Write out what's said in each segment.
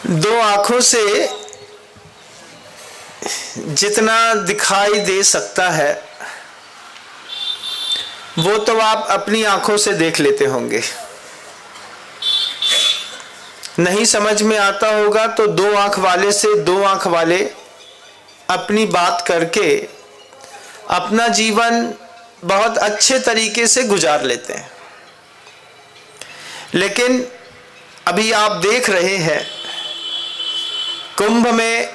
दो आंखों से जितना दिखाई दे सकता है वो तो आप अपनी आंखों से देख लेते होंगे। नहीं समझ में आता होगा तो दो आंख वाले से दो आंख वाले अपनी बात करके अपना जीवन बहुत अच्छे तरीके से गुजार लेते हैं। लेकिन अभी आप देख रहे हैं कुंभ में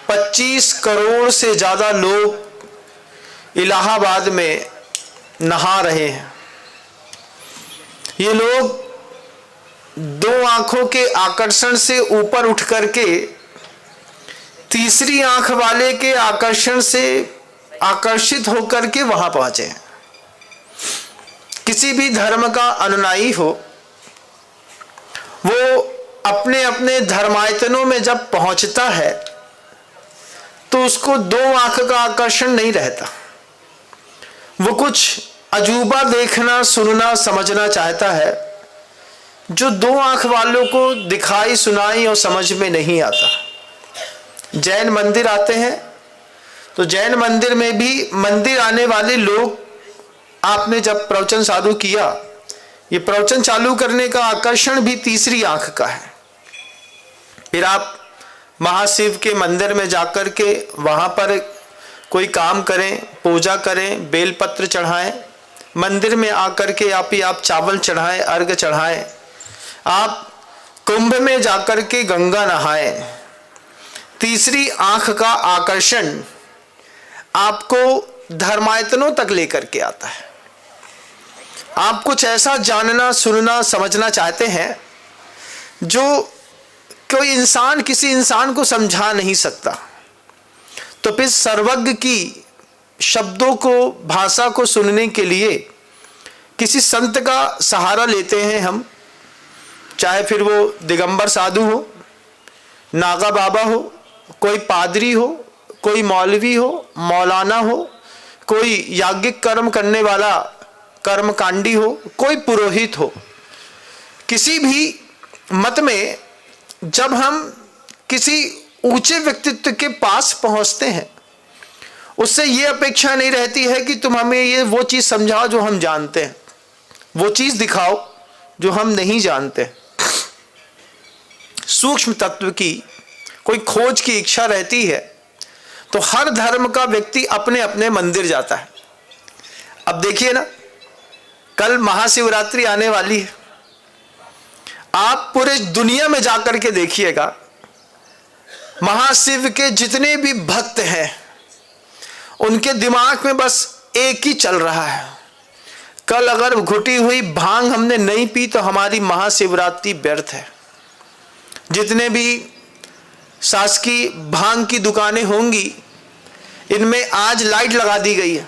25 करोड़ से ज़्यादा लोग इलाहाबाद में नहा रहे हैं। ये लोग दो आंखों के आकर्षण से ऊपर उठ करके तीसरी आंख वाले के आकर्षण से आकर्षित होकर के वहां पहुंचे हैं। किसी भी धर्म का अनुयायी हो वो अपने अपने धर्मायतनों में जब पहुंचता है तो उसको दो आंख का आकर्षण नहीं रहता। वो कुछ अजूबा देखना, सुनना, समझना चाहता है जो दो आंख वालों को दिखाई, सुनाई और समझ में नहीं आता। जैन मंदिर आते हैं तो जैन मंदिर में भी मंदिर आने वाले लोग, आपने जब प्रवचन चालू किया, ये प्रवचन चालू करने का आकर्षण भी तीसरी आंख का है। फिर आप महाशिव के मंदिर में जाकर के वहां पर कोई काम करें, पूजा करें, बेलपत्र चढ़ाएं, मंदिर में आकर के आप चावल चढ़ाएं, अर्घ चढ़ाएं, आप कुंभ में जाकर के गंगा नहाएं। तीसरी आंख का आकर्षण आपको धर्मायतनों तक लेकर के आता है। आप कुछ ऐसा जानना, सुनना, समझना चाहते हैं जो कोई इंसान किसी इंसान को समझा नहीं सकता। तो फिर सर्वज्ञ की शब्दों को, भाषा को सुनने के लिए किसी संत का सहारा लेते हैं हम। चाहे फिर वो दिगंबर साधु हो, नागा बाबा हो, कोई पादरी हो, कोई मौलवी हो, मौलाना हो, कोई याज्ञिक कर्म करने वाला कर्मकांडी हो, कोई पुरोहित हो। किसी भी मत में जब हम किसी ऊंचे व्यक्तित्व के पास पहुंचते हैं, उससे ये अपेक्षा नहीं रहती है कि तुम हमें ये वो चीज समझाओ जो हम जानते हैं, वो चीज दिखाओ जो हम नहीं जानते। सूक्ष्म तत्व की कोई खोज की इच्छा रहती है तो हर धर्म का व्यक्ति अपने अपने मंदिर जाता है। अब देखिए ना, कल महाशिवरात्रि आने वाली है। आप पूरे दुनिया में जाकर के देखिएगा, महाशिव के जितने भी भक्त हैं उनके दिमाग में बस एक ही चल रहा है, कल अगर घुटी हुई भांग हमने नहीं पी तो हमारी महाशिवरात्रि व्यर्थ है। जितने भी शासकीय भांग की दुकानें होंगी, इनमें आज लाइट लगा दी गई है।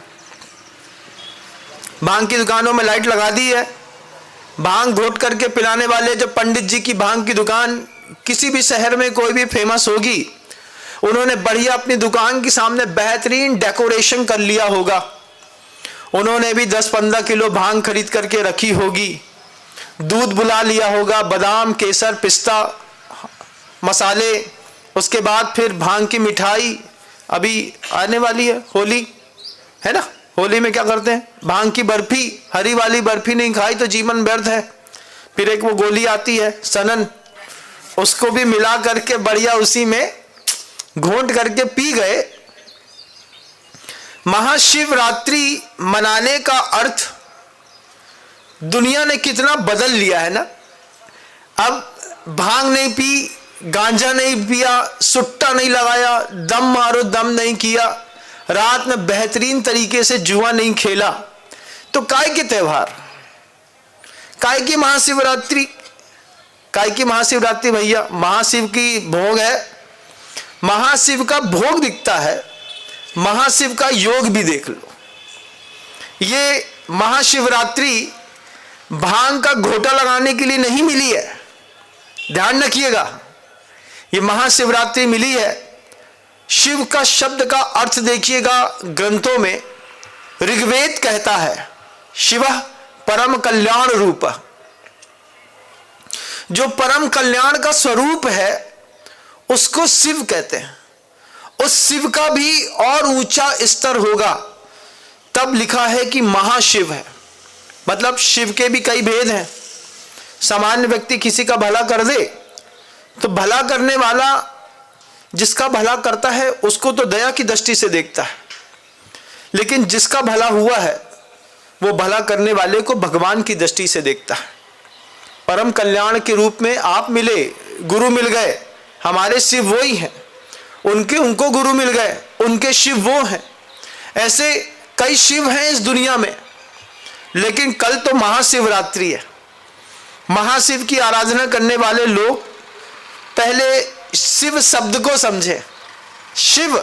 भांग की दुकानों में लाइट लगा दी है। भांग घोट करके पिलाने वाले जो पंडित जी की भांग की दुकान किसी भी शहर में कोई भी फेमस होगी, उन्होंने बढ़िया अपनी दुकान के सामने बेहतरीन डेकोरेशन कर लिया होगा। उन्होंने भी 10-15 किलो भांग खरीद करके रखी होगी, दूध बुला लिया होगा, बादाम, केसर, पिस्ता, मसाले, उसके बाद फिर भांग की मिठाई। अभी आने वाली है होली, है ना, होली में क्या करते हैं, भांग की बर्फी, हरी वाली बर्फी नहीं खाई तो जीवन व्यर्थ है। फिर एक वो गोली आती है सनन, उसको भी मिला करके बढ़िया उसी में घोंट करके पी गए। महाशिवरात्रि मनाने का अर्थ दुनिया ने कितना बदल लिया है ना। अब भांग नहीं पी, गांजा नहीं पिया, सुट्टा नहीं लगाया, दम मारो दम नहीं किया, रात में बेहतरीन तरीके से जुआ नहीं खेला, तो काय के त्योहार, काय की महाशिवरात्रि, काय की महाशिवरात्रि भैया, महाशिव की भोग है। महाशिव का भोग दिखता है, महाशिव का योग भी देख लो। ये महाशिवरात्रि भांग का घोटा लगाने के लिए नहीं मिली है, ध्यान रखिएगा। ये महाशिवरात्रि मिली है, शिव का शब्द का अर्थ देखिएगा ग्रंथों में। ऋग्वेद कहता है शिवः परम कल्याण रूप, जो परम कल्याण का स्वरूप है उसको शिव कहते हैं। उस शिव का भी और ऊंचा स्तर होगा, तब लिखा है कि महाशिव है। मतलब शिव के भी कई भेद हैं। सामान्य व्यक्ति किसी का भला कर दे तो भला करने वाला जिसका भला करता है उसको तो दया की दृष्टि से देखता है, लेकिन जिसका भला हुआ है वो भला करने वाले को भगवान की दृष्टि से देखता है। परम कल्याण के रूप में आप मिले, गुरु मिल गए, हमारे शिव वो ही हैं, उनको गुरु मिल गए, उनके शिव वो हैं। ऐसे कई शिव हैं इस दुनिया में, लेकिन कल तो महाशिवरात्रि है। महाशिव की आराधना करने वाले लोग पहले शिव शब्द को समझे। शिव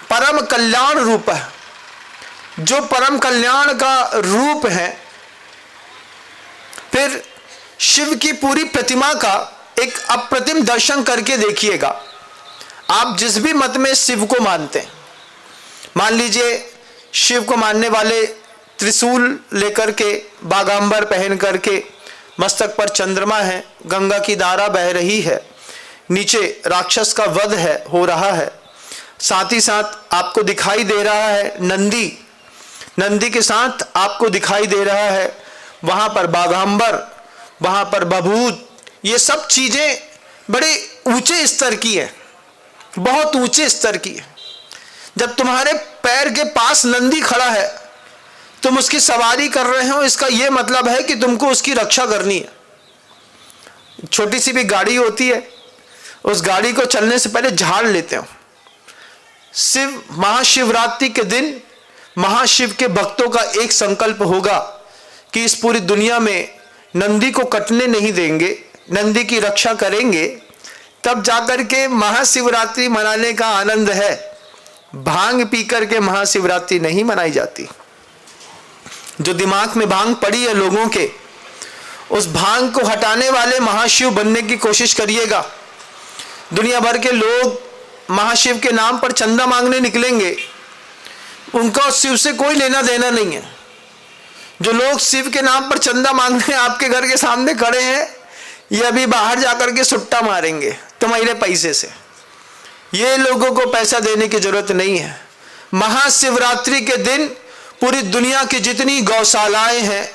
परम कल्याण रूप है। जो परम कल्याण का रूप है, फिर शिव की पूरी प्रतिमा का एक अप्रतिम दर्शन करके देखिएगा। आप जिस भी मत में शिव को मानते हैं, मान लीजिए शिव को मानने वाले त्रिशूल लेकर के, बागांबर पहन करके, मस्तक पर चंद्रमा है, गंगा की धारा बह रही है, नीचे राक्षस का वध है, हो रहा है, साथ ही साथ आपको दिखाई दे रहा है नंदी के साथ आपको दिखाई दे रहा है वहां पर बागांबर, वहां पर बभूत। ये सब चीजें बड़े ऊंचे स्तर की है, बहुत ऊंचे स्तर की है। जब तुम्हारे पैर के पास नंदी खड़ा है, तुम उसकी सवारी कर रहे हो, इसका यह मतलब है कि तुमको उसकी रक्षा करनी है। छोटी सी भी गाड़ी होती है, उस गाड़ी को चलने से पहले झाड़ लेते हो। शिव महाशिवरात्रि के दिन महाशिव के भक्तों का एक संकल्प होगा कि इस पूरी दुनिया में नंदी को कटने नहीं देंगे, नंदी की रक्षा करेंगे। तब जाकर के महाशिवरात्रि मनाने का आनंद है। भांग पी करके महाशिवरात्रि नहीं मनाई जाती। जो दिमाग में भांग पड़ी है लोगों के, उस भांग को हटाने वाले महाशिव बनने की कोशिश करिएगा। दुनिया भर के लोग महाशिव के नाम पर चंदा मांगने निकलेंगे, उनका शिव से कोई लेना देना नहीं है। जो लोग शिव के नाम पर चंदा मांगने आपके घर के सामने खड़े हैं, ये अभी बाहर जाकर के सुट्टा मारेंगे तुम्हारे पैसे से। ये लोगों को पैसा देने की जरूरत नहीं है। महाशिवरात्रि के दिन पूरी दुनिया की जितनी गौशालाएं हैं,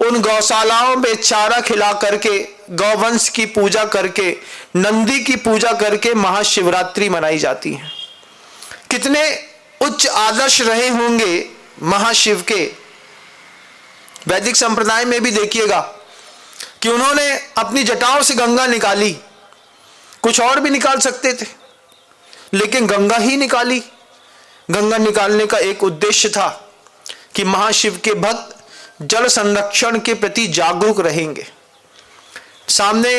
उन गौशालाओं में चारा खिला करके, गौवंश की पूजा करके, नंदी की पूजा करके महाशिवरात्रि मनाई जाती है। कितने उच्च आदर्श रहे होंगे महाशिव के। वैदिक संप्रदाय में भी देखिएगा कि उन्होंने अपनी जटाओं से गंगा निकाली, कुछ और भी निकाल सकते थे, लेकिन गंगा ही निकाली। गंगा निकालने का एक उद्देश्य था कि महाशिव के भक्त जल संरक्षण के प्रति जागरूक रहेंगे। सामने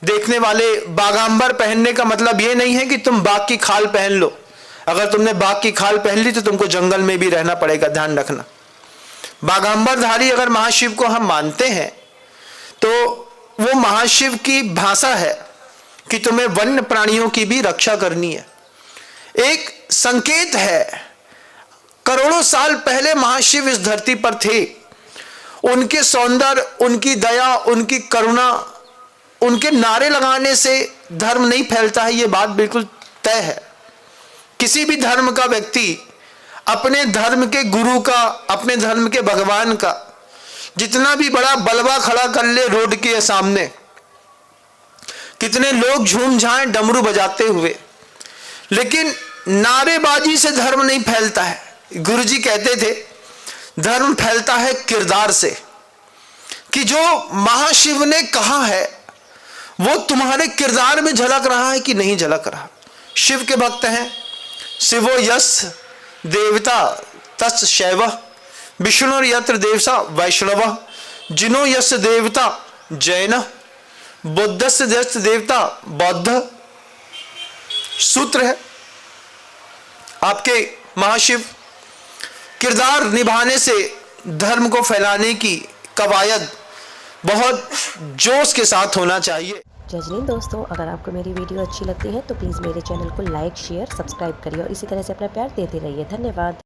देखने वाले बागांबर पहनने का मतलब यह नहीं है कि तुम बाघ की खाल पहन लो। अगर तुमने बाघ की खाल पहन ली तो तुमको जंगल में भी रहना पड़ेगा, ध्यान रखना। बागांबरधारी अगर महाशिव को हम मानते हैं तो वो महाशिव की भाषा है कि तुम्हें वन्य प्राणियों की भी रक्षा करनी है। एक संकेत है, करोड़ों साल पहले महाशिव इस धरती पर थे। उनके सौंदर्य, उनकी दया, उनकी करुणा, उनके नारे लगाने से धर्म नहीं फैलता है, ये बात बिल्कुल तय है। किसी भी धर्म का व्यक्ति अपने धर्म के गुरु का, अपने धर्म के भगवान का जितना भी बड़ा बलवा खड़ा कर ले रोड के सामने, कितने लोग झूम जाएं डमरू बजाते हुए, लेकिन नारेबाजी से धर्म नहीं फैलता है। गुरुजी कहते थे धर्म फैलता है किरदार से, कि जो महाशिव ने कहा है वो तुम्हारे किरदार में झलक रहा है कि नहीं झलक रहा। शिव के भक्त हैं, शिवो यस देवता तस् शैव, विष्णु यत्र देवसा वैष्णव, जिनो यस देवता जैन, बुद्धस्य यस देवता बौद्ध। सूत्र है आपके महाशिव। किरदार निभाने से धर्म को फैलाने की कवायद बहुत जोश के साथ होना चाहिए। जजनीन दोस्तों, अगर आपको मेरी वीडियो अच्छी लगती है तो प्लीज़ मेरे चैनल को लाइक, शेयर, सब्सक्राइब करिए और इसी तरह से अपना प्यार देते रहिए। धन्यवाद।